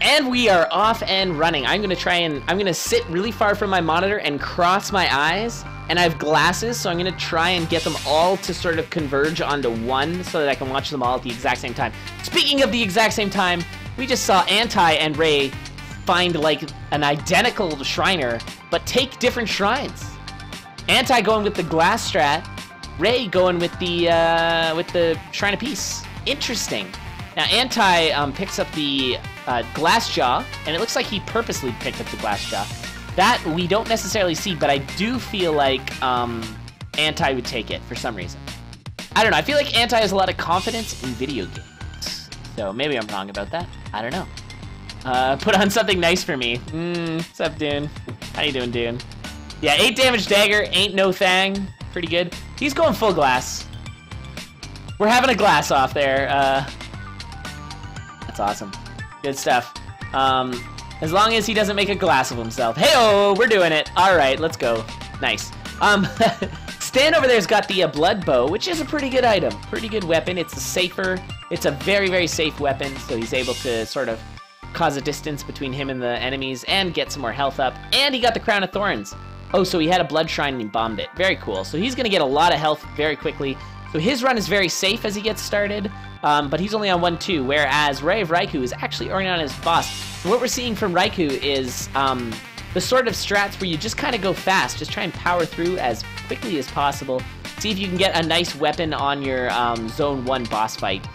And we are off and running. I'm gonna sit really far from my monitor and cross my eyes. And I have glasses, so I'm gonna try and get them all to sort of converge onto one so that I can watch them all at the exact same time. Speaking of the exact same time, we just saw Anti and Ray find like an identical Shriner, but take different shrines. Anti going with the glass strat, Ray going with the Shrine of Peace. Interesting. Now Anti picks up the glass jaw, and it looks like he purposely picked up the glass jaw. That we don't necessarily see, but I do feel like Anti would take it for some reason. I don't know. I feel like Anti has a lot of confidence in video games. So maybe I'm wrong about that. I don't know. Put on something nice for me. What's up, Dune? How you doing, Dune? Yeah, 8 damage dagger, ain't no thang. Pretty good. He's going full glass. We're having a glass off there. That's awesome. Good stuff. As long as he doesn't make a glass of himself. Hey-oh, we're doing it. All right, let's go. Nice. Stan over there's got the blood bow, which is a pretty good item. Pretty good weapon. It's a very, very safe weapon, so he's able to sort of cause a distance between him and the enemies and get some more health up. And he got the Crown of Thorns. Oh, so he had a blood shrine and he bombed it. Very cool. So he's going to get a lot of health very quickly. So his run is very safe as he gets started, but he's only on 1-2, whereas RayofRaikou is actually already on his boss. So what we're seeing from Raikou is the sort of strats where you just kind of go fast, just try and power through as quickly as possible. See if you can get a nice weapon on your Zone 1 boss fight.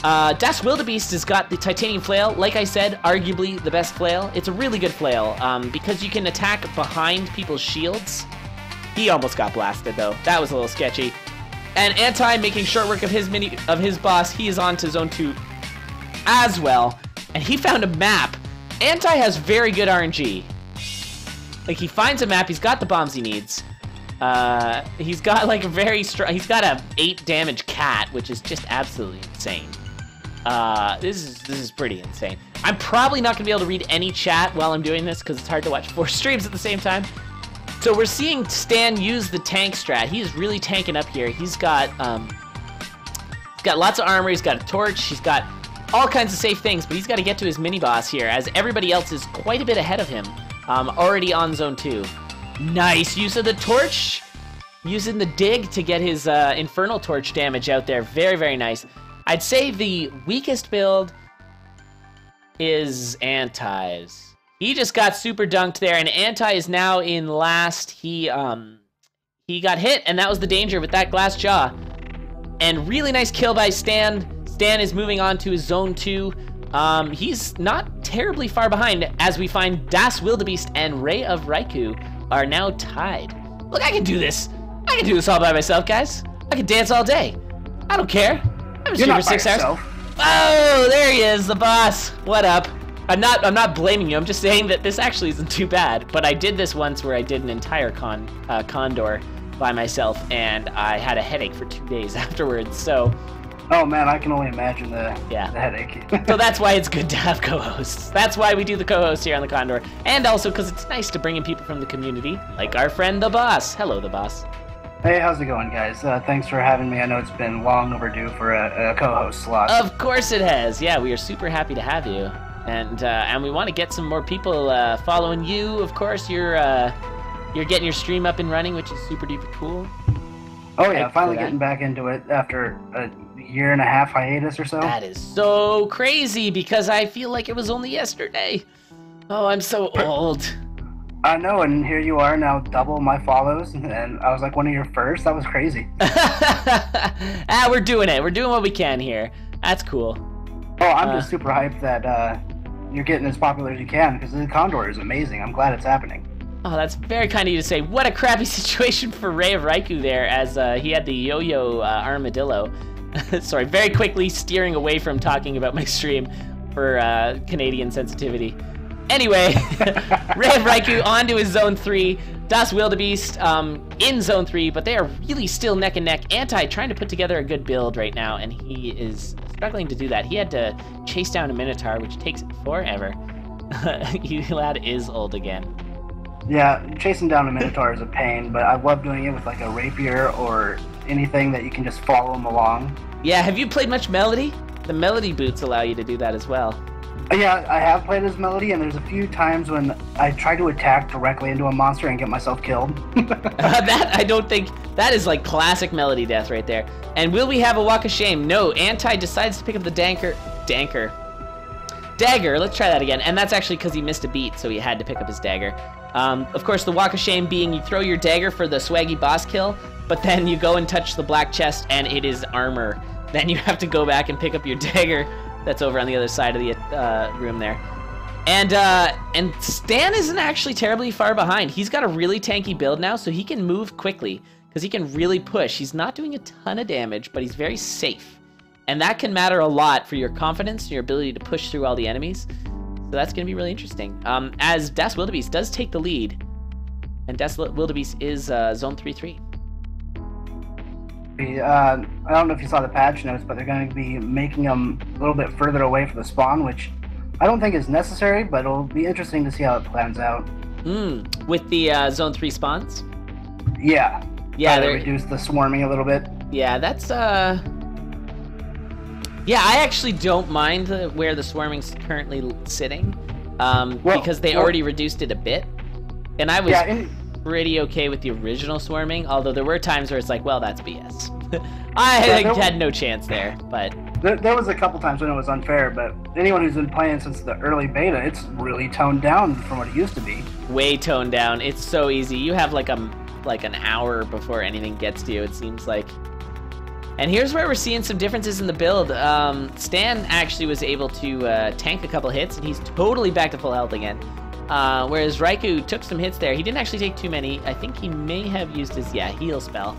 Daswildebeest has got the Titanium Flail. Like I said, arguably the best flail. It's a really good flail because you can attack behind people's shields. He almost got blasted though. That was a little sketchy. And Anti making short work of his boss. He is on to Zone 2 as well. And he found a map. Anti has very good RNG. Like, he finds a map. He's got the bombs he needs. He's got like a very strong. He's got a 8 damage cat, which is just absolutely insane. This is pretty insane. I'm probably not gonna be able to read any chat while I'm doing this because it's hard to watch 4 streams at the same time. So we're seeing Stan use the tank strat. He's really tanking up here. He's got lots of armor. He's got a torch. He's got all kinds of safe things, but he's got to get to his mini boss here, as everybody else is quite a bit ahead of him. Already on Zone 2. Nice use of the torch. Using the dig to get his Infernal Torch damage out there. Very, very nice. I'd say the weakest build is Anti's. He just got super dunked there, and Anti is now in last. He got hit, and that was the danger with that glass jaw. And really nice kill by Stan. Stan is moving on to his Zone 2. He's not terribly far behind, as we find Daswildebeest and RayofRaikou are now tied. Look, I can do this. I can do this all by myself, guys. I can dance all day. I don't care. I'm just here for 6 hours. Oh, there he is, the boss. What up? I'm not blaming you. I'm just saying that this actually isn't too bad. But I did this once where I did an entire condor by myself, and I had a headache for 2 days afterwards. So. Oh man, I can only imagine the headache. So that's why it's good to have co-hosts. That's why we do the co-host here on the Condor. And also because it's nice to bring in people from the community, like our friend The Boss. Hello, The Boss. Hey, how's it going, guys? Thanks for having me. I know it's been long overdue for a co-host slot. Of course it has. Yeah, we are super happy to have you. And we want to get some more people following you. Of course, you're getting your stream up and running, which is super duper cool. Oh yeah, finally getting back into it after a 1.5 hiatus or so. That is so crazy because I feel like it was only yesterday. Oh, I'm so old. I know, and here you are now, double my follows, and I was like one of your first. That was crazy. We're doing it. We're doing what we can here. That's cool. Oh, I'm just super hyped that you're getting as popular as you can, because the Condor is amazing. I'm glad it's happening. Oh, that's very kind of you to say. What a crappy situation for RayofRaikou there, as he had the yo-yo armadillo. Sorry, very quickly steering away from talking about my stream for Canadian sensitivity. Anyway, RayofRaikou on to his Zone 3. Daswildebeest in Zone 3, but they are really still neck and neck. Anti trying to put together a good build right now, and he is struggling to do that. He had to chase down a Minotaur, which takes forever. Lad is old again. Yeah, chasing down a Minotaur is a pain, but I love doing it with like a rapier or anything that you can just follow him along. Yeah, have you played much Melody? The Melody boots allow you to do that as well. Yeah, I have played as Melody, and there's a few times when I try to attack directly into a monster and get myself killed. That, I don't think, that is like classic Melody death right there. And will we have a walk of shame? No, Anti decides to pick up the dagger. Let's try that again. And that's actually because he missed a beat, so he had to pick up his dagger. Of course, the walk of shame being you throw your dagger for the swaggy boss kill, but then you go and touch the black chest and it is armor. Then you have to go back and pick up your dagger that's over on the other side of the room there. And Stan isn't actually terribly far behind. He's got a really tanky build now, so he can move quickly because he can really push. He's not doing a ton of damage, but he's very safe. And that can matter a lot for your confidence and your ability to push through all the enemies. So that's going to be really interesting. As Daswildebeest does take the lead, and Daswildebeest is Zone 3-3. I don't know if you saw the patch notes, but they're going to be making them a little bit further away from the spawn, which I don't think is necessary, but it'll be interesting to see how it plans out. With the Zone 3 spawns? Yeah. Yeah, they reduce the swarming a little bit. Yeah, that's yeah, I actually don't mind where the swarming's currently sitting, because they already reduced it a bit, and I was pretty okay with the original swarming, although there were times where it's like, well, that's BS. I had no chance there, but... There was a couple times when it was unfair, but anyone who's been playing since the early beta, it's really toned down from what it used to be. Way toned down. It's so easy. You have like an hour before anything gets to you, it seems like. And here's where we're seeing some differences in the build. Stan actually was able to tank a couple hits, and he's totally back to full health again. Whereas Raikou took some hits there. He didn't actually take too many. I think he may have used his, heal spell.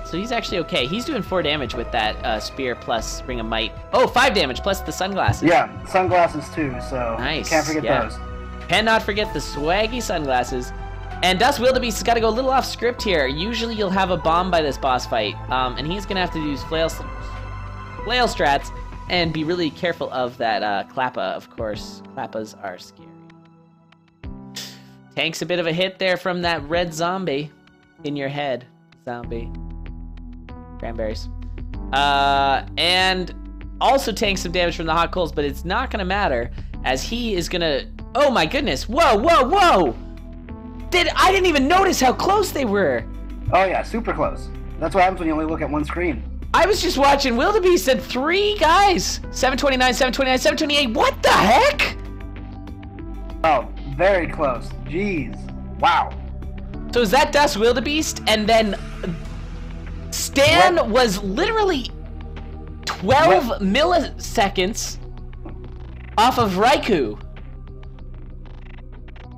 So he's actually okay. He's doing 4 damage with that spear plus Ring of Might. Oh, 5 damage plus the sunglasses. Yeah, sunglasses too, so nice. Can't forget those. Cannot forget the swaggy sunglasses. And Daswildebeest has got to go a little off script here. Usually you'll have a bomb by this boss fight, and he's going to have to use flail strats and be really careful of that Klappa, of course. Klappas are scary. Tanks a bit of a hit there from that red zombie in your head. Zombie. Cranberries. And also tanks some damage from the hot coals, but it's not going to matter as he is going to... Oh my goodness. Whoa, whoa, whoa! I didn't even notice how close they were. Oh yeah, super close. That's what happens when you only look at one screen. I was just watching Wildebeest and 3 guys. 729, 729, 728. What the heck? Oh, very close. Jeez. Wow. So is that Daswildebeest? And then Stan was literally 12 milliseconds off of Raikou.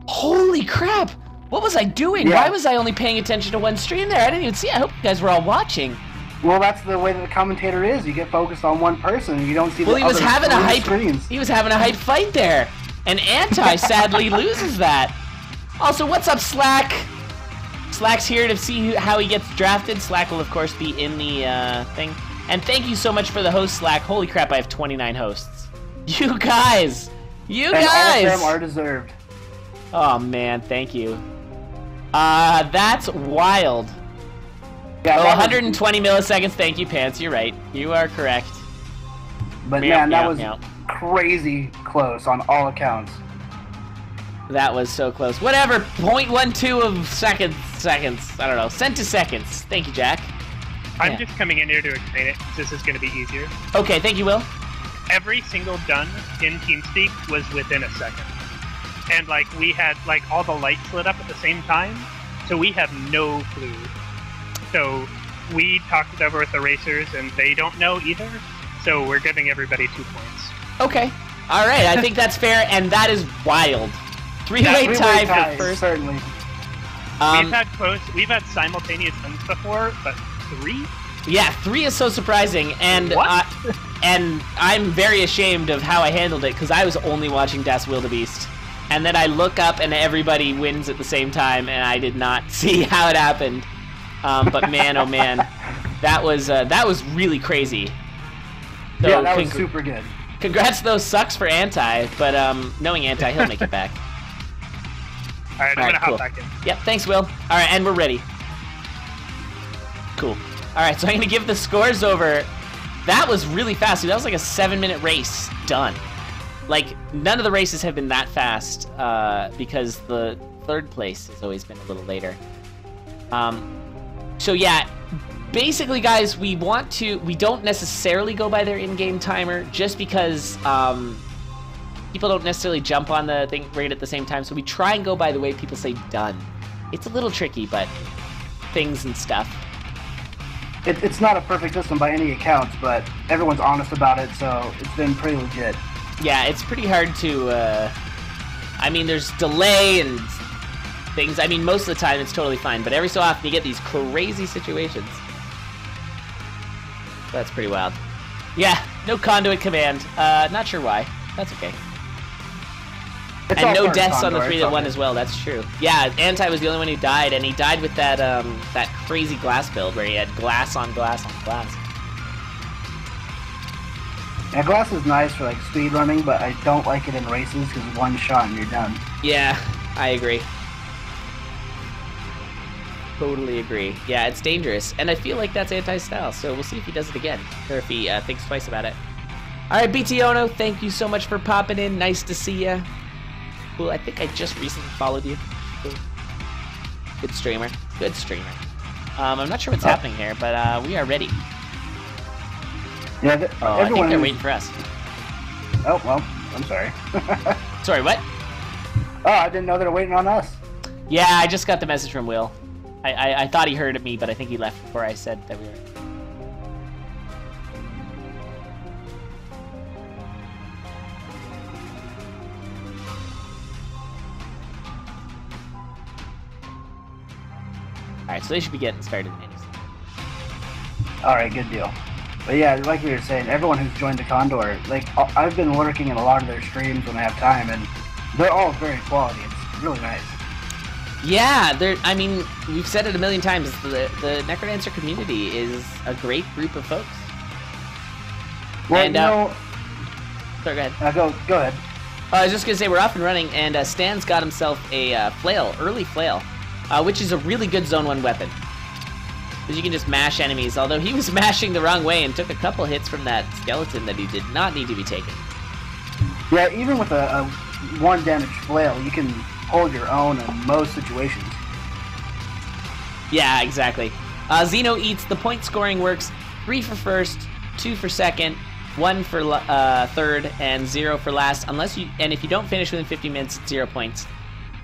Holy crap. What was I doing? Yeah. Why was I only paying attention to one stream there? I didn't even see it. I hope you guys were all watching. Well, that's the way that the commentator is. You get focused on one person and you don't see the he was other having a hype screens. He was having a hype fight there. And Anti sadly loses that. Also, what's up, Slack? Slack's here to see how he gets drafted. Slack will, of course, be in the thing. And thank you so much for the host, Slack. Holy crap, I have 29 hosts. You guys! You guys! All of them are deserved. Oh, man, thank you. That's wild. Yeah, 120 milliseconds. Thank you, Pants. You're right. You are correct. But man, that was crazy close on all accounts. That was so close. Whatever. 0.12 of seconds. I don't know. Centiseconds. Thank you, Jack. I'm just coming in here to explain it. This is going to be easier. Okay. Thank you, Will. Every single done in TeamSpeak was within a second. And we had all the lights lit up at the same time, so we have no clue. So we talked it over with the racers, and they don't know either. So we're giving everybody 2 points. Okay. All right. I think that's fair, and that is wild. Three-way tie for first. Certainly. We've had simultaneous wins before, but 3? Yeah, 3 is so surprising, and and I'm very ashamed of how I handled it because I was only watching Daswildebeest. And then I look up and everybody wins at the same time, and I did not see how it happened. But man, oh man, that was really crazy. So yeah, that was super good. Congrats to those sucks for Anti, but knowing Anti, he'll make it back. All right, I'm gonna hop back in. Yep, thanks, Will. All right, and we're ready. Cool. All right, so I'm gonna give the scores over. That was really fast. That was like a 7-minute race. Done. like, none of the races have been that fast, because the third place has always been a little later. So yeah, basically, guys, we don't necessarily go by their in-game timer, just because, people don't necessarily jump on the thing right at the same time, so we try and go by the way people say done. It's a little tricky, but things and stuff. It's not a perfect system by any accounts, but everyone's honest about it, so it's been pretty legit. Yeah, it's pretty hard to, I mean, there's delay and things. I mean, most of the time it's totally fine, but every so often you get these crazy situations. So that's pretty wild. Yeah, no conduit command. Not sure why. That's okay. It's and all no deaths on the Condor, 3 that won as well, that's true. Yeah, Anti was the only one who died, and he died with that that crazy glass build where he had glass on glass on glass. Yeah, glass is nice for like speed running, but I don't like it in races because one shot and you're done. Yeah, I agree. Totally agree. Yeah, it's dangerous, and I feel like that's Anti-style, so we'll see if he does it again, or if he thinks twice about it. Alright, BT Ono, thank you so much for popping in. Nice to see ya. Cool, I think I just recently followed you. Cool. Good streamer. Good streamer. I'm not sure what's happening here, but we are ready. Yeah, I think they're waiting for us. Oh, well, I'm sorry. Sorry, what? Oh, I didn't know they were waiting on us. Yeah, I just got the message from Will. I thought he heard me, but I think he left before I said that we were... Alright, so they should be getting started in any second. Alright, good deal. But yeah, like we were saying, everyone who's joined the Condor, like, I've been lurking in a lot of their streams when I have time, and they're all very quality. It's really nice. Yeah, I mean, we've said it a million times, the Necrodancer community is a great group of folks. Well, and, you know... Sorry, go ahead. Go ahead. I was just going to say, we're off and running, and Stan's got himself a flail, early flail, which is a really good Zone 1 weapon. Because you can just mash enemies, although he was mashing the wrong way and took a couple hits from that skeleton that he did not need to be taking. Yeah, even with a 1 damage flail, you can hold your own in most situations. Yeah, exactly. Xeno eats, the point scoring works 3 for first, 2 for second, 1 for third, and 0 for last, and if you don't finish within 50 minutes, it's 0 points.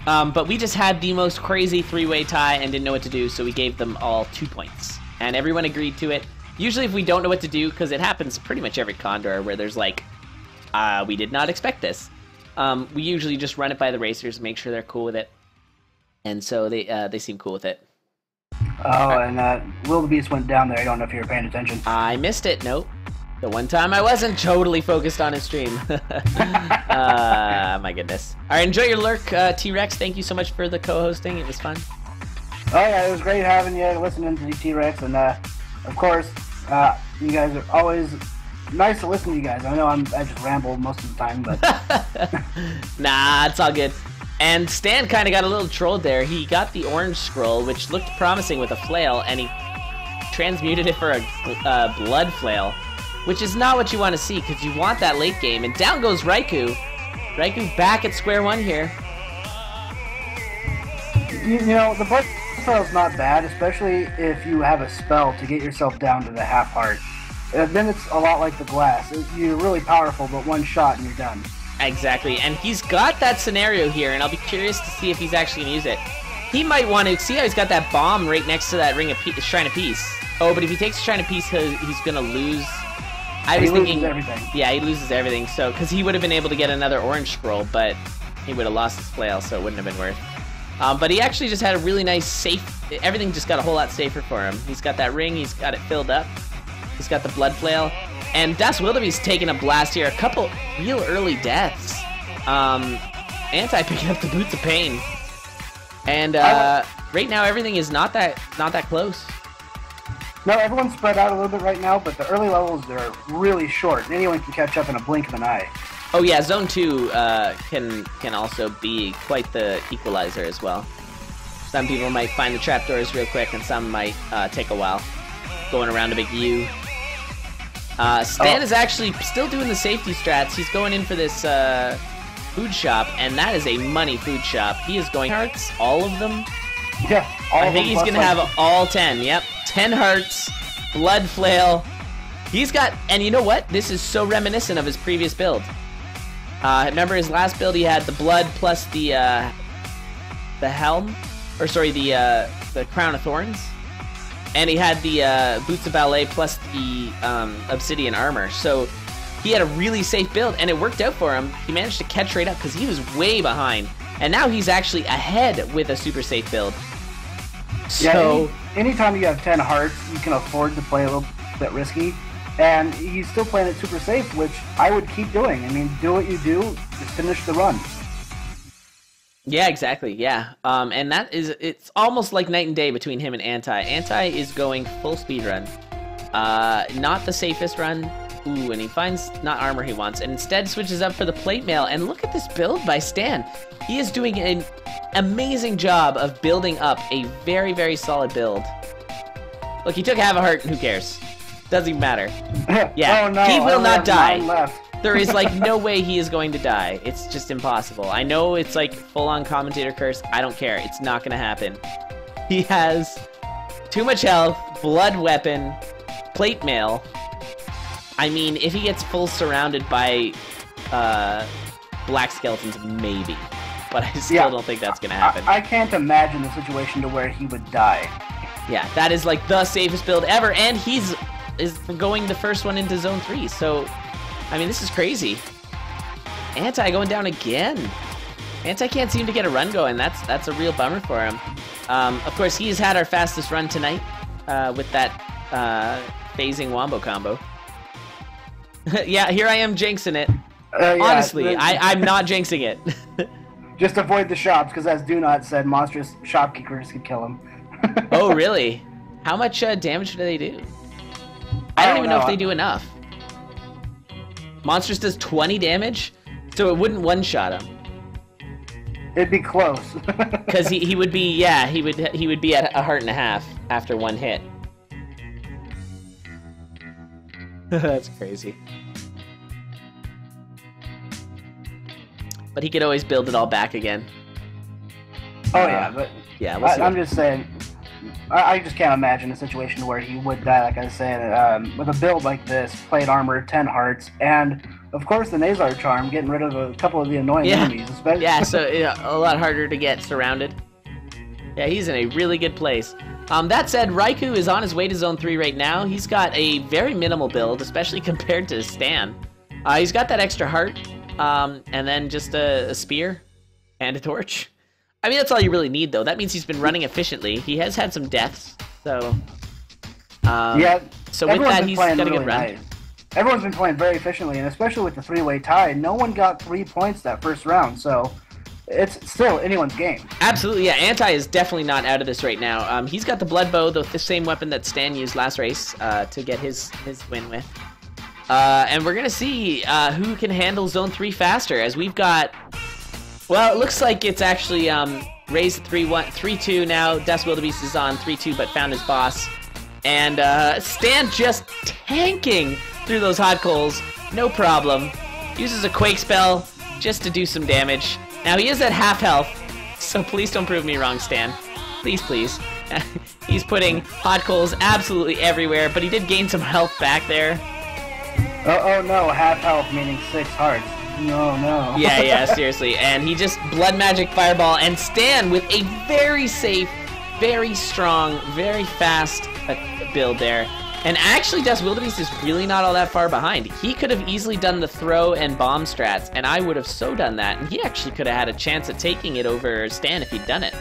But we just had the most crazy 3-way tie and didn't know what to do, so we gave them all 2 points. And everyone agreed to it. Usually if we don't know what to do, because it happens pretty much every Condor where there's like, we did not expect this. We usually just run it by the racers, make sure they're cool with it. And so they seem cool with it. Oh, and Wildebeest went down there. I don't know if you were paying attention. I missed it, nope. The one time I wasn't totally focused on his stream. My goodness. Alright, enjoy your lurk, T-Rex. Thank you so much for the co-hosting. It was fun. Oh yeah, it was great having you, listening to the T-Rex, and of course, you guys are always nice to listen to you guys. I know I just ramble most of the time, but... Nah, it's all good. And Stan kind of got a little trolled there. He got the orange scroll, which looked promising with a flail, and he transmuted it for a blood flail. Which is not what you want to see, because you want that late game. And down goes Raikou. Raikou back at square one here. You know, the blood flail's not bad, especially if you have a spell to get yourself down to the half heart. Then it's a lot like the glass. You're really powerful, but one shot and you're done. Exactly, and he's got that scenario here, and I'll be curious to see if he's actually going to use it. He might want to see how he's got that bomb right next to that Shrine of Peace. Oh, but if he takes Shrine of Peace, he's going to lose... He loses everything. Yeah, he loses everything. So, because he would have been able to get another orange scroll, but he would have lost his flail, so it wouldn't have been worth. But he actually just had a really nice safe. Everything just got a whole lot safer for him. He's got that ring. He's got it filled up. He's got the blood flail, and Daswildebeest taking a blast here. A couple real early deaths. Anti picking up the boots of pain, and right now everything is not that close. No, everyone's spread out a little bit right now, but the early levels, they're really short. Anyone can catch up in a blink of an eye. Oh yeah, Zone 2 can also be quite the equalizer as well. Some people might find the trapdoors real quick, and some might take a while. Going around a big U. Stan is actually still doing the safety strats. He's going in for this food shop, and that is a money food shop. He is going hearts, all of them. Yeah, all I think he's going to have all 10. Yep, 10 hearts, blood flail. He's got, and you know what? This is so reminiscent of his previous build. Remember his last build? He had the blood plus the helm, or sorry, the crown of thorns, and he had the boots of ballet plus the obsidian armor. So he had a really safe build, and it worked out for him. He managed to catch right up because he was way behind, and now he's actually ahead with a super safe build. So yeah, anytime you have 10 hearts, you can afford to play a little bit risky. And he's still playing it super safe, which I would keep doing. I mean, do what you do, just finish the run. Yeah, exactly, yeah. And it's almost like night and day between him and Anti. Anti is going full speed run. Not the safest run. Ooh, and he finds not armor he wants, and instead switches up for the plate mail. And look at this build by Stan. He is doing an amazing job of building up a very, very solid build. Look, he took half a heart, and who cares? Doesn't even matter. Yeah, oh, no, he will not die. Left. There is like no way he is going to die. It's just impossible. I know it's like full-on commentator curse. I don't care. It's not going to happen. He has too much health, blood weapon, plate mail. I mean, if he gets full surrounded by black skeletons, maybe. But I still don't think that's going to happen. I can't imagine the situation to where he would die. Yeah, that is like the safest build ever, and he's going the first one into Zone 3, so, I mean, this is crazy. Anti going down again. Anti can't seem to get a run going. That's a real bummer for him. Of course, he's had our fastest run tonight with that phasing wombo combo. Yeah, here I am jinxing it. Yeah, honestly, I'm not jinxing it. Just avoid the shops, because as Do Not said, monstrous shopkeepers could kill him. Oh, really? How much damage do they do? I don't even know if they do enough. Monstrous does 20 damage, so it wouldn't one-shot him. It'd be close. Because he would be, yeah, he would be at a heart and a half after one hit. That's crazy. But he could always build it all back again. Oh yeah, but yeah, we'll see. I'm just saying, I just can't imagine a situation where he would die, like I said, with a build like this, plate armor, 10 hearts, and of course the Nazar charm, getting rid of a couple of the annoying enemies. Especially. Yeah, so a lot harder to get surrounded. Yeah, he's in a really good place. That said, Raikou is on his way to Zone 3 right now. He's got a very minimal build, especially compared to Stan. He's got that extra heart, and then just a spear and a torch. I mean, that's all you really need, though. That means he's been running efficiently. He has had some deaths, so... yeah, so with that, he's got a good run. Nice. Everyone's been playing very efficiently, and especially with the three-way tie, no one got 3 points that first round, so it's still anyone's game. Absolutely, yeah. Anti is definitely not out of this right now. He's got the blood bow, the same weapon that Stan used last race to get his win with. And we're going to see who can handle Zone 3 faster, as we've got... Well, it looks like it's actually raised 3-2 now. Daswildebeest is on 3-2, but found his boss. And Stan just tanking through those hot coals. No problem. Uses a Quake spell just to do some damage. Now, he is at half health, so please don't prove me wrong, Stan. Please, please. He's putting hot coals absolutely everywhere, but he did gain some health back there. Oh no, half health meaning 6 hearts. No. Yeah, seriously. And he just blood magic fireball, and Stan with a very safe, very strong, very fast build there. And actually, Daswildebeest is really not all that far behind. He could have easily done the throw and bomb strats, and I would have so done that. And he actually could have had a chance at taking it over Stan if he'd done it.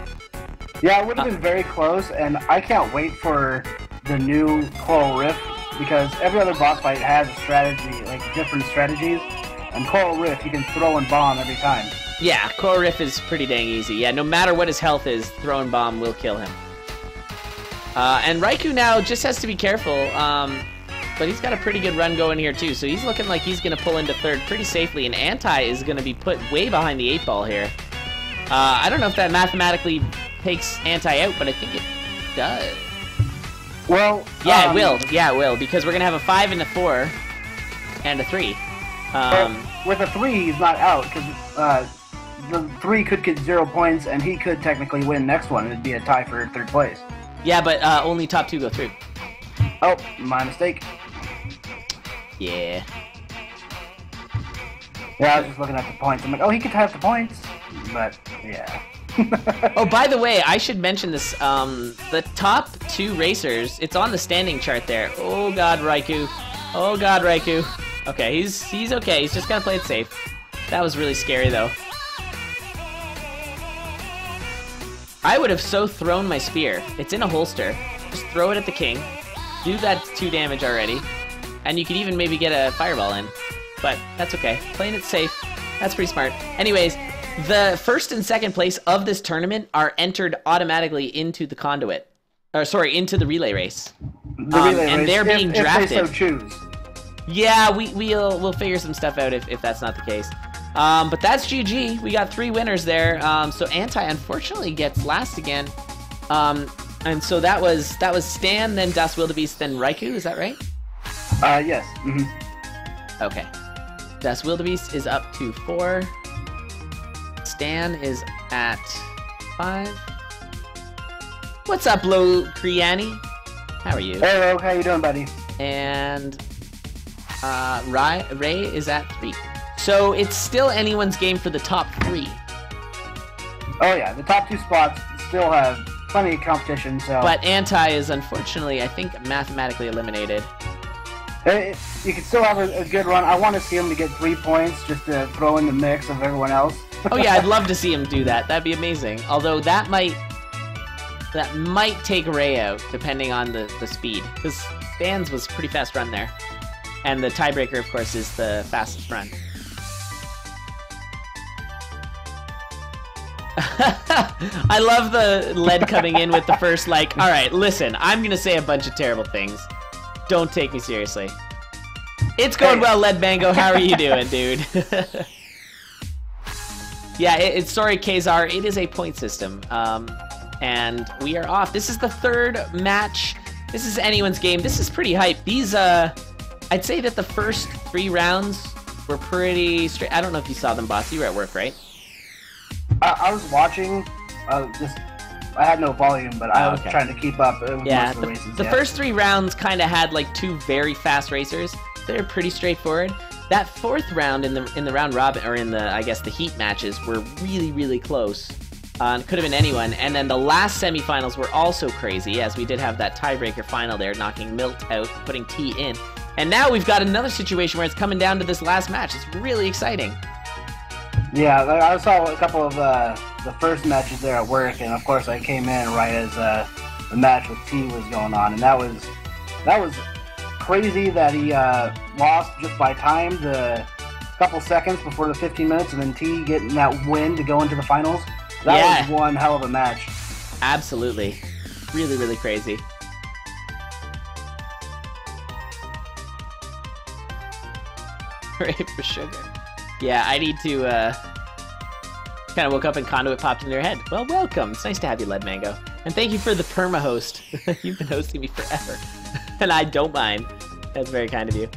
Yeah, it would have been very close, and I can't wait for the new Coral Rift, because every other boss fight has a strategy, like different strategies. And Coral Rift, you can throw and bomb every time. Yeah, Coral Rift is pretty dang easy. Yeah, no matter what his health is, throw and bomb will kill him. And Raikou now just has to be careful, but he's got a pretty good run going here too, so he's looking like he's going to pull into third pretty safely, and Anti is going to be put way behind the 8 ball here. I don't know if that mathematically takes Anti out, but I think it does. Well, Yeah, it will. Yeah, it will, because we're gonna have a 5 and a 4 and a 3. With a 3, he's not out because the 3 could get 0 points, and he could technically win next one. It'd be a tie for 3rd place. Yeah, but only top 2 go through. Oh, my mistake. Yeah. Yeah, I was just looking at the points. I'm like, oh, he could have the points, but yeah. Oh, by the way, I should mention this. The top 2 racers, it's on the standing chart there. Oh God, Raikou. Oh God, Raikou. Okay, he's okay. He's just gotta play it safe. That was really scary though. I would have so thrown my spear. It's in a holster. Just throw it at the king. Do that 2 damage already. And you could even maybe get a fireball in. But that's okay. Playing it safe. That's pretty smart. Anyways, the 1st and 2nd place of this tournament are entered automatically into the CoNDUIT. Or sorry, into the relay race. The relay race, and they're being drafted. If they so choose. Yeah, we'll figure some stuff out if that's not the case. But that's GG. We got 3 winners there. So Anti unfortunately gets last again. And so that was Stan, then Daswildebeest, then Raikou. Is that right? Yes. Okay. Daswildebeest is up to 4. Stan is at 5. What's up, Lo Kriani? How are you? Hey, how you doing, buddy? And Ray is at 3. So it's still anyone's game for the top 3. Oh yeah, the top 2 spots still have plenty of competition. So, but Anti is unfortunately, I think, mathematically eliminated. You can still have a good run. I want to see him to get 3 points just to throw in the mix of everyone else. Oh yeah, I'd love to see him do that. That'd be amazing. Although that might take Ray out, depending on the speed. Because Stan's was a pretty fast run there. And the tiebreaker, of course, is the fastest run. I love the lead coming in with the first, like, alright, listen, I'm gonna say a bunch of terrible things. Don't take me seriously. It's going well, Lead Mango. How are you doing, dude? Yeah, it's sorry, Kazar. It is a point system. And we are off. This is the 3rd match. This is anyone's game. This is pretty hype. These, I'd say that the first 3 rounds were pretty straight. I don't know if you saw them, boss. You were at work, right? I was watching. I had no volume, but I was trying to keep up with most of the races. The first 3 rounds kind of had like 2 very fast racers. They're pretty straightforward. That 4th round in the round robin, or in the, I guess, the heat matches, were really, really close. Could have been anyone. And then the last semifinals were also crazy, as we did have that tiebreaker final there, knocking Milt out, putting T in. And now we've got another situation where it's coming down to this last match. It's really exciting. Yeah, I saw a couple of the first matches there at work, and of course I came in right as the match with T was going on, and that was crazy that he lost just by time, the couple seconds before the 15 minutes, and then T getting that win to go into the finals. That was one hell of a match. Absolutely. Really, really crazy. Hooray for sugar. Yeah, I need to, kind of woke up and CoNDUIT popped in their head. Well, welcome. It's nice to have you, Lead Mango. And thank you for the perma-host. You've been hosting me forever. And I don't mind. That's very kind of you.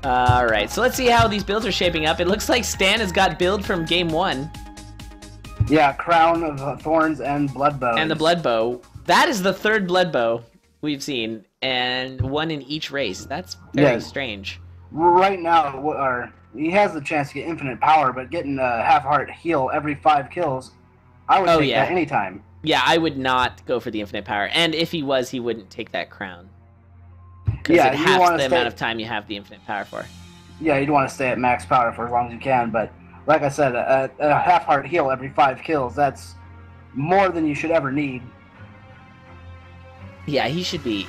Alright, so let's see how these builds are shaping up. It looks like Stan has got build from game 1. Yeah, Crown of Thorns and Blood Bow. And the Blood Bow. That is the 3rd Blood Bow we've seen. And 1 in each race. That's very strange. Right now, he has the chance to get infinite power, but getting a half-heart heal every 5 kills, I would take that anytime. Yeah, I would not go for the infinite power. And if he was, he wouldn't take that crown. Because Yeah, it halves the amount of time you have the infinite power for. Yeah, you'd want to stay at max power for as long as you can, but like I said, a half-heart heal every 5 kills, that's more than you should ever need. Yeah, he should be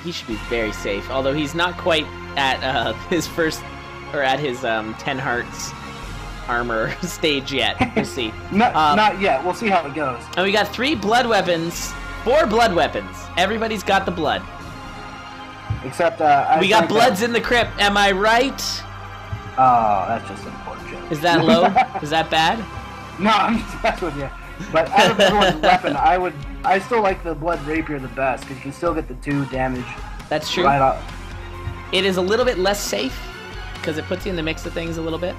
very safe. Although he's not quite at his first, or at his 10 hearts armor stage yet. We'll see. Not yet. We'll see how it goes. And we got 3 blood weapons, 4 blood weapons. Everybody's got the blood. Except we got bloods in the crypt. Am I right? Oh, that's just unfortunate. Is that low? Is that bad? No, I'm just messing with you. But out of everyone's weapon, I still like the blood rapier the best because you can still get the 2 damage That's true. right off. It is a little bit less safe because it puts you in the mix of things a little bit.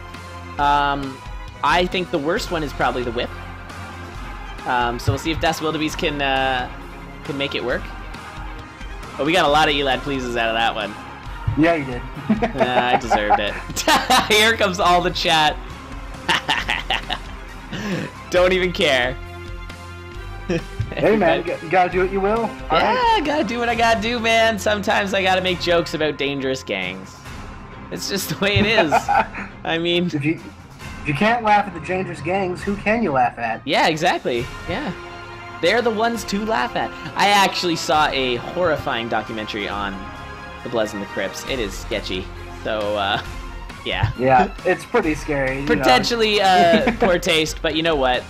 I think the worst one is probably the whip. So we'll see if Daswildebeest can make it work. But we got a lot of Elad pleases out of that one. Yeah, you did. I deserved it. Here comes all the chat. Don't even care. Hey man, you gotta do what you will. Yeah, gotta do what I gotta do, man. Sometimes I gotta make jokes about dangerous gangs. It's just the way it is. I mean, If you can't laugh at the dangerous gangs, who can you laugh at? yeah, exactly. Yeah. They're the ones to laugh at. I actually saw a horrifying documentary on the Bloods and the Crips. It is sketchy. So, yeah. Yeah, it's pretty scary. Potentially poor taste, but you know what?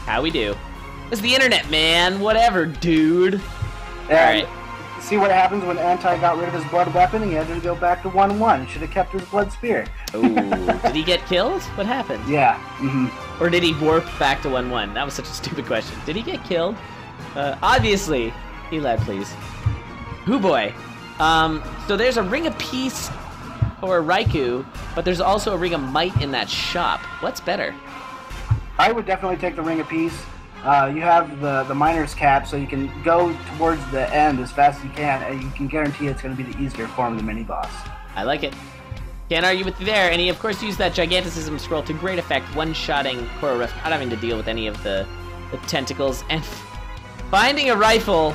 How we do. It's the internet, man. Whatever, dude. And see what happens when Anti got rid of his blood weapon and he had to go back to 1-1. Should have kept his blood spear. Ooh, did he get killed? What happened? Yeah. Or did he warp back to 1-1? That was such a stupid question. Did he get killed? Obviously. Elad, please. Hoo boy. So there's a Ring of Peace or a Raikou, but there's also a Ring of Might in that shop. What's better? I would definitely take the Ring of Peace. You have the Miner's Cap, so you can go towards the end as fast as you can, and you can guarantee it's going to be the easier form of the mini-boss. I like it. Can't argue with you there, and he of course used that Giganticism scroll to great effect, one-shotting Coral Rift, not having to deal with any of the tentacles, and finding a rifle,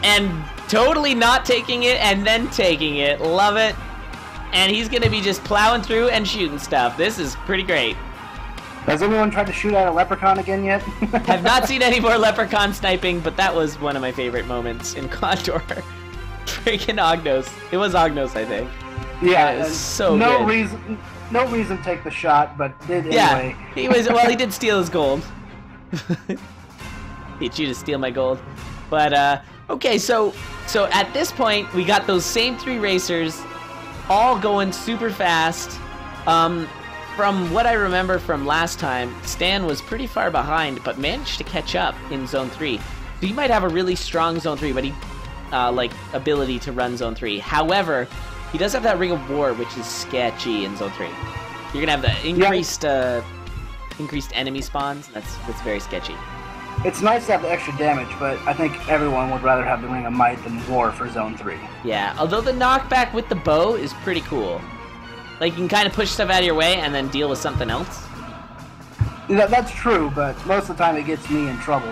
and totally not taking it, and then taking it. Love it. And he's going to be just plowing through and shooting stuff. This is pretty great. Has anyone tried to shoot at a leprechaun again yet? Have not seen any more leprechaun sniping, but that was one of my favorite moments in Condor. Freaking Ognos. It was Ognos, I think. Yeah, it was so no good. No reason to take the shot, but did Yeah, anyway. he did steal his gold. Hate you to steal my gold. But, okay, so at this point, we got those same three racers all going super fast. From what I remember from last time, Stan was pretty far behind, but managed to catch up in Zone 3. So you might have a really strong Zone 3, but he, ability to run Zone 3. However, he does have that Ring of War, which is sketchy in Zone 3. You're gonna have the increased enemy spawns. That's very sketchy. It's nice to have the extra damage, but I think everyone would rather have the Ring of Might than War for Zone 3. Yeah, although the knockback with the bow is pretty cool. Like, you can kind of push stuff out of your way and then deal with something else. That's true, but most of the time it gets me in trouble.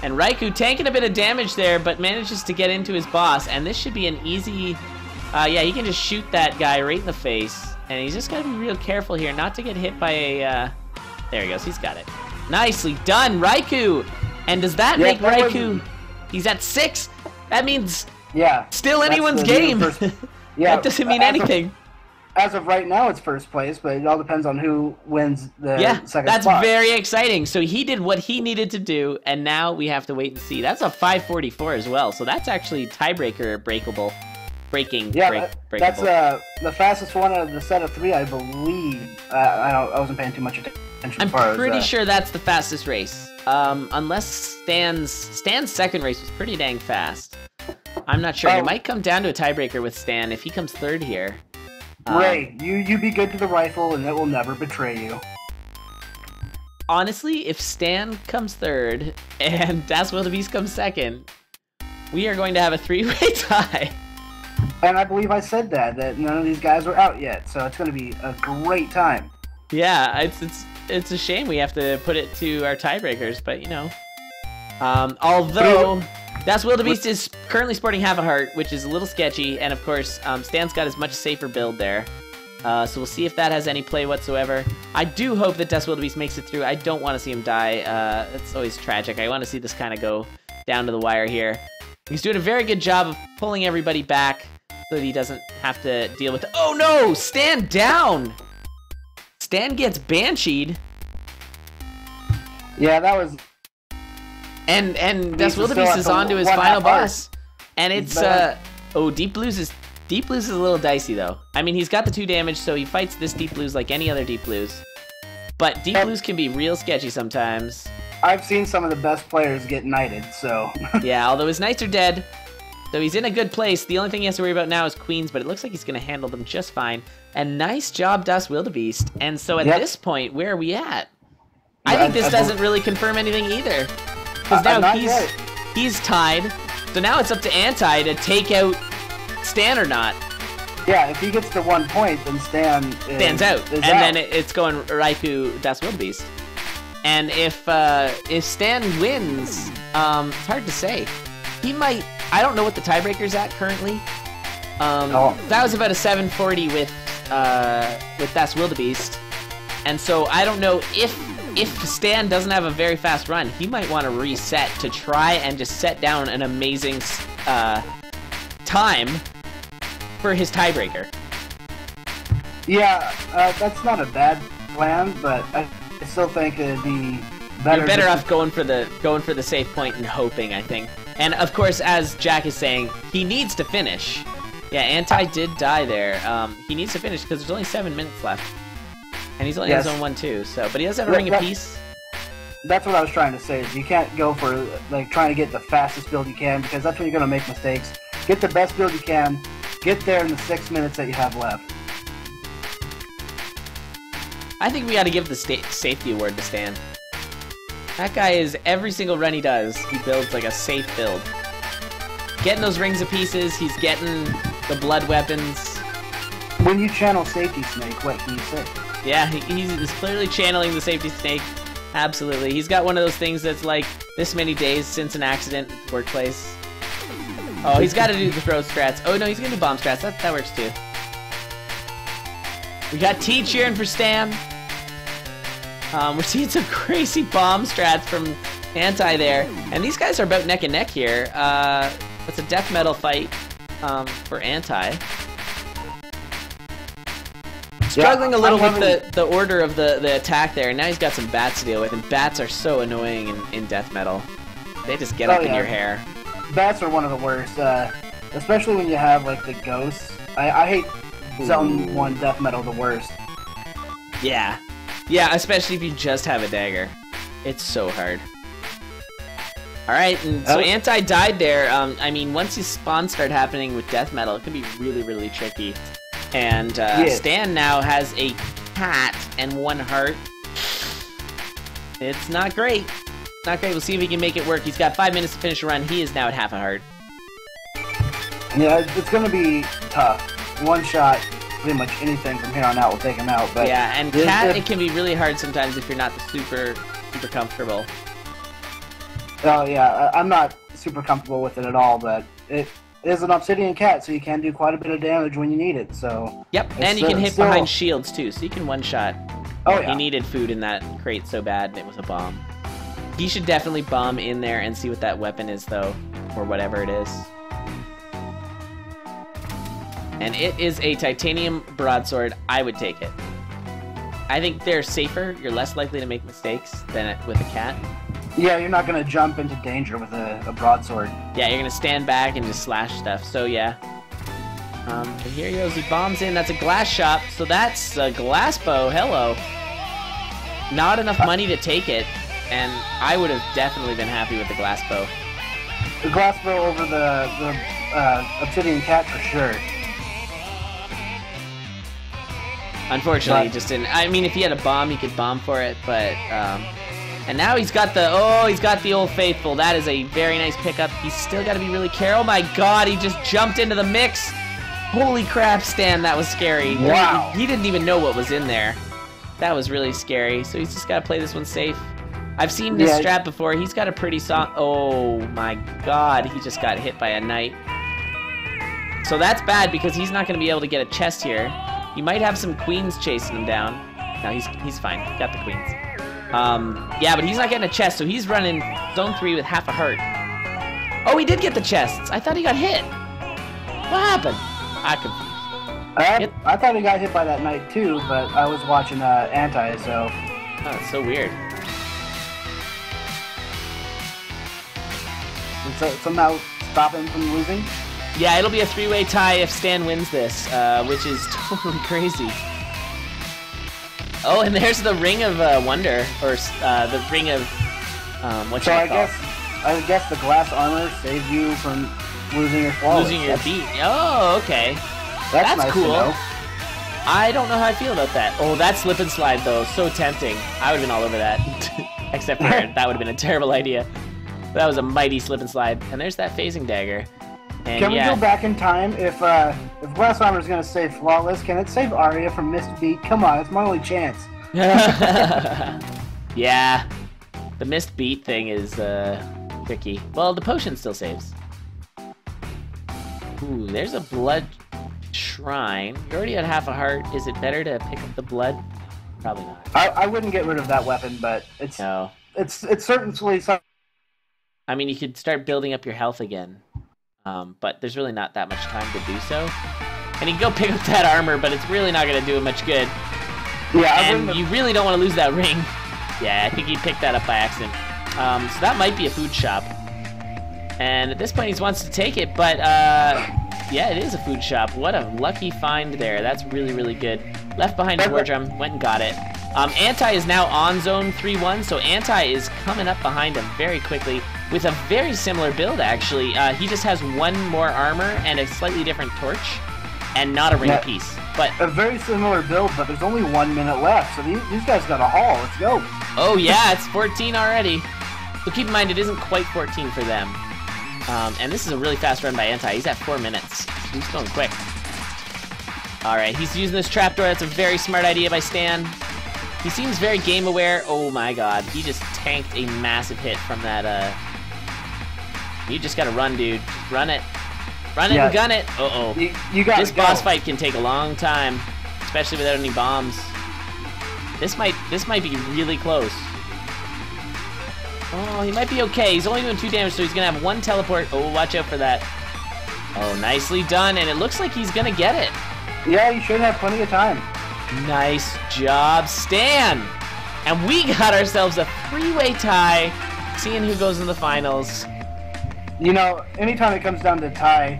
And Raikou tanking a bit of damage there, but manages to get into his boss, and this should be an easy... yeah, he can just shoot that guy right in the face, and he's just got to be real careful here not to get hit by a... There he goes, he's got it. Nicely done, Raikou! And does that make Raikou... He's at 6? That means... Yeah. Still anyone's game! Yeah, that doesn't mean anything. As of right now, it's first place, but it all depends on who wins the second spot. That's very exciting. So he did what he needed to do, and now we have to wait and see. That's a 544 as well, so that's actually tiebreaker breakable. Breakable. That's the fastest one out of the set of 3, I believe. I wasn't paying too much attention. I'm pretty sure that's the fastest race. Unless Stan's second race was pretty dang fast. I'm not sure. It might come down to a tiebreaker with Stan if he comes third here. Ray, you be good to the rifle and it will never betray you. Honestly, if Stan comes third and Daswildebeest comes second, we are going to have a 3-way tie. And I believe I said that none of these guys were out yet, so it's going to be a great time. Yeah, it's a shame we have to put it to our tiebreakers, but you know. Although Daswildebeest is currently sporting half a heart, which is a little sketchy, and of course, Stan's got his much safer build there. So we'll see if that has any play whatsoever. I do hope that Daswildebeest makes it through. I don't want to see him die. It's always tragic. I want to see this kind of go down to the wire here. He's doing a very good job of pulling everybody back so that he doesn't have to deal with... Oh no! Stan down! Stan gets bansheed. Yeah, that was... And Daswildebeest is on to his final boss. And it's, oh, Deep Blues is a little dicey, though. I mean, he's got the 2 damage, so he fights this Deep Blues like any other Deep Blues. But Deep Blues can be real sketchy sometimes. I've seen some of the best players get knighted, so... Yeah, although his knights are dead. So he's in a good place. The only thing he has to worry about now is queens, but it looks like he's going to handle them just fine. And nice job, Daswildebeest. And so at this point, where are we at? I think this doesn't really confirm anything either. Because now he's tied. So now it's up to Anti to take out Stan or not. Yeah, if he gets to 1 point, then Stan's out. Then it's going Raikou, Daswildebeest. And if Stan wins, it's hard to say. He might... I don't know what the tiebreaker's at currently. That was about a 740 with Daswildebeest. And so I don't know if Stan doesn't have a very fast run, he might want to reset to try and just set down an amazing time for his tiebreaker. Yeah, that's not a bad plan, but I still think it'd be better. You're better off going for the safe point and hoping, I think. And of course, as Jack is saying, he needs to finish. Yeah, Anti did die there. He needs to finish because there's only 7 minutes left. And he's only on zone 1 too, so but he does have a ring of peace. That's what I was trying to say, is you can't go for like trying to get the fastest build you can, because that's when you're gonna make mistakes. Get the best build you can, get there in the 6 minutes that you have left. I think we gotta give the safety award to Stan. That guy is, every single run he does, he builds like a safe build. Getting those rings of pieces, he's getting the blood weapons. When you channel Safety Snake, what can you say? Yeah, he's clearly channeling the Safety Snake. Absolutely. He's got one of those things that's like, this many days since an accident at the workplace. Oh, he's got to do the throw strats. Oh, no, he's going to do bomb strats. That works, too. We got T cheering for Stan. We're seeing some crazy bomb strats from Anti there. And these guys are about neck and neck here. It's a death metal fight for Anti. Struggling a little with the order of the attack there, and now he's got some bats to deal with, and bats are so annoying in death metal. They just get up in your hair. Bats are one of the worst, especially when you have like the ghosts. I hate Zone 1 death metal the worst. Yeah. Yeah, especially if you just have a dagger. It's so hard. Alright, and so Anti died there. I mean, once his spawns start happening with death metal, it can be really, really tricky. And Stan now has a cat and 1 heart. It's not great. Not great. We'll see if he can make it work. He's got 5 minutes to finish a run. He is now at half a heart. Yeah, it's going to be tough. 1 shot, pretty much anything from here on out will take him out. But yeah, and cat, it can be really hard sometimes if you're not super comfortable. Oh yeah, I'm not super comfortable with it at all, but it is an obsidian cat, so you can do quite a bit of damage when you need it, so... Yep, and you can hit behind shields, too, so you can one-shot. Oh, yeah. He needed food in that crate so bad, and it was a bomb. He should definitely bomb in there and see what that weapon is, though, or whatever it is. And it is a titanium broadsword. I would take it. I think they're safer. You're less likely to make mistakes than with a cat. Yeah, you're not going to jump into danger with a broadsword. Yeah, you're going to stand back and just slash stuff. So, yeah. And here he goes. He bombs in. That's a glass shop. So that's a glass bow. Hello. Not enough money to take it. And I would have definitely been happy with the glass bow. The glass bow over the obsidian cat for sure. Unfortunately, he just didn't. I mean, if he had a bomb, he could bomb for it, but... And now he's got the Old Faithful. That is a very nice pickup. He's still got to be really careful. Oh my god, he just jumped into the mix. Holy crap, Stan, that was scary. Wow. He didn't even know what was in there. That was really scary. So he's just got to play this one safe. I've seen this strat before. He's got a pretty soft... Oh my god, he just got hit by a knight. So that's bad because he's not going to be able to get a chest here. He might have some queens chasing him down. No, he's fine. He got the queens. Yeah, but he's not getting a chest, so he's running zone 3 with half a heart. Oh, he did get the chests. I thought he got hit. What happened? I'm confused. I thought he got hit by that knight too, but I was watching Anti, so... Oh, it's so weird. And so somehow stop him from losing? Yeah, it'll be a 3-way tie if Stan wins this, which is totally crazy. Oh, and there's the Ring of Wonder, or the Ring of I guess the glass armor saves you from losing your flawless. Losing your beat. Oh, okay. That's nice cool. to know. I don't know how I feel about that. Oh, that slip and slide though, so tempting. I would have been all over that. Except for that would have been a terrible idea. That was a mighty slip and slide. And there's that phasing dagger. And Can we go back in time? If Glass Armor is gonna save flawless, can it save Arya from missed beat? Come on, it's my only chance. Yeah. The missed beat thing is tricky. Well, the potion still saves. Ooh, there's a blood shrine. You already had half a heart. Is it better to pick up the blood? Probably not. I wouldn't get rid of that weapon, but it's No. it's certainly something. I mean, you could start building up your health again. But there's really not that much time to do so. And you can go pick up that armor, but it's really not going to do it much good. Yeah, And you really don't want to lose that ring. Yeah, I think he picked that up by accident. So that might be a food shop. And at this point, he wants to take it, but yeah, it is a food shop. What a lucky find there. That's really, really good. Left behind his war drum, went and got it. Anti is now on zone 3-1, so Anti is coming up behind him very quickly with a very similar build, actually. He just has one more armor and a slightly different torch, and not a ring piece. But a very similar build, but there's only 1 minute left, so these guys got a haul. Let's go. Oh yeah, it's 14 already. But keep in mind, it isn't quite 14 for them. And this is a really fast run by Anti. He's at 4 minutes. He's going quick. Alright, he's using this trapdoor. That's a very smart idea by Stan. He seems very game aware. Oh my god, he just tanked a massive hit from that, You just gotta run, dude. Just run it. Run it and gun it. Uh-oh. You gotta This boss fight can take a long time, especially without any bombs. This might be really close. Oh, he might be okay. He's only doing 2 damage, so he's gonna have 1 teleport. Oh, watch out for that. Oh, nicely done, and it looks like he's gonna get it. Yeah, you should have plenty of time. Nice job, Stan! And we got ourselves a 3-way tie, seeing who goes in the finals. You know, anytime it comes down to tie,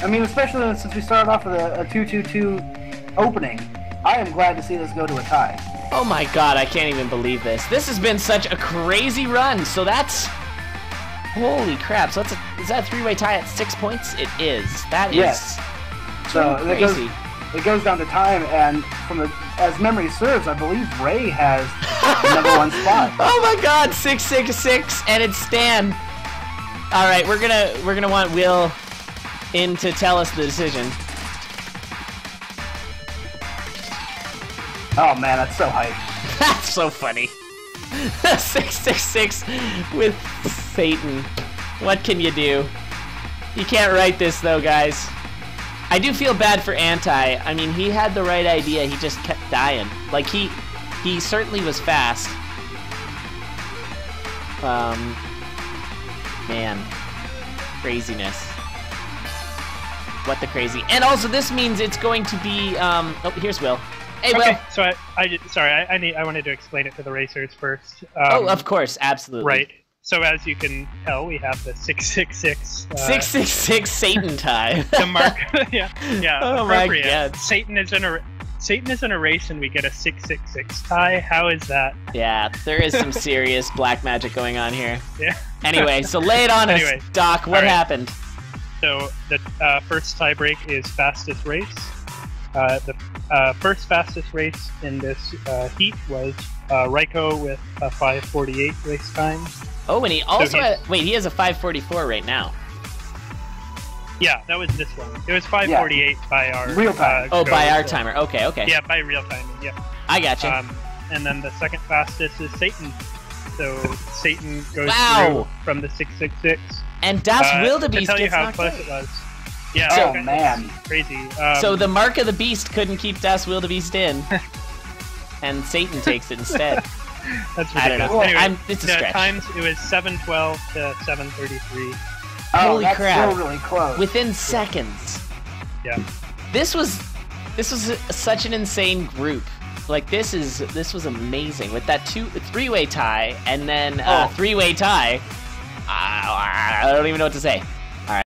I mean, especially since we started off with a 2-2-2 opening, I am glad to see this go to a tie. Oh my god, I can't even believe this. This has been such a crazy run. So that's... Holy crap. So is that a 3-way tie at 6 points? It is. That is... Yes. So crazy. It goes down to time, and as memory serves, I believe Ray has the #1 spot. Oh my god, 666, and it's Stan. Alright, we're gonna want Will in to tell us the decision. Oh man, that's so hype. That's so funny. 666 with Satan. What can you do? You can't write this though, guys. I do feel bad for Anti. I mean, he had the right idea, he just kept dying. Like, he certainly was fast. Man. Craziness. What the crazy. And also, this means it's going to be, oh, here's Will. Hey, Will. Okay, so I wanted to explain it to the racers first. Oh, of course, absolutely. Right. So as you can tell, we have the 666. 666 Satan tie. The mark. yeah. Oh my appropriate. god. Satan is in a race, and we get a 666 tie. How is that? Yeah, there is some serious black magic going on here. Yeah. Anyway, so lay it on us, Doc. What happened? So the first tiebreak is fastest race. The first fastest race in this heat was Raikou with a 5:48 race time. Oh, and he also he has a 5:44 right now. Yeah, that was this one. It was 5:48 by our real time. By our timer. Okay. Yeah, by real time. Yeah. I gotcha. And then the second fastest is Satan. So Satan goes through from the 666. And Daswildebeest to tell you gets how knocked close out. it was. Yeah. Oh man, crazy. So the mark of the beast couldn't keep Daswildebeest in, and Satan takes it instead. That's ridiculous. I don't know. Anyway, it's a the stretch. Times it was 7:12 to 7:33. Holy that's crap! still really close. Within seconds. Yeah. This was such an insane group. Like this was amazing with that 3-way tie and then 3-way tie. I don't even know what to say.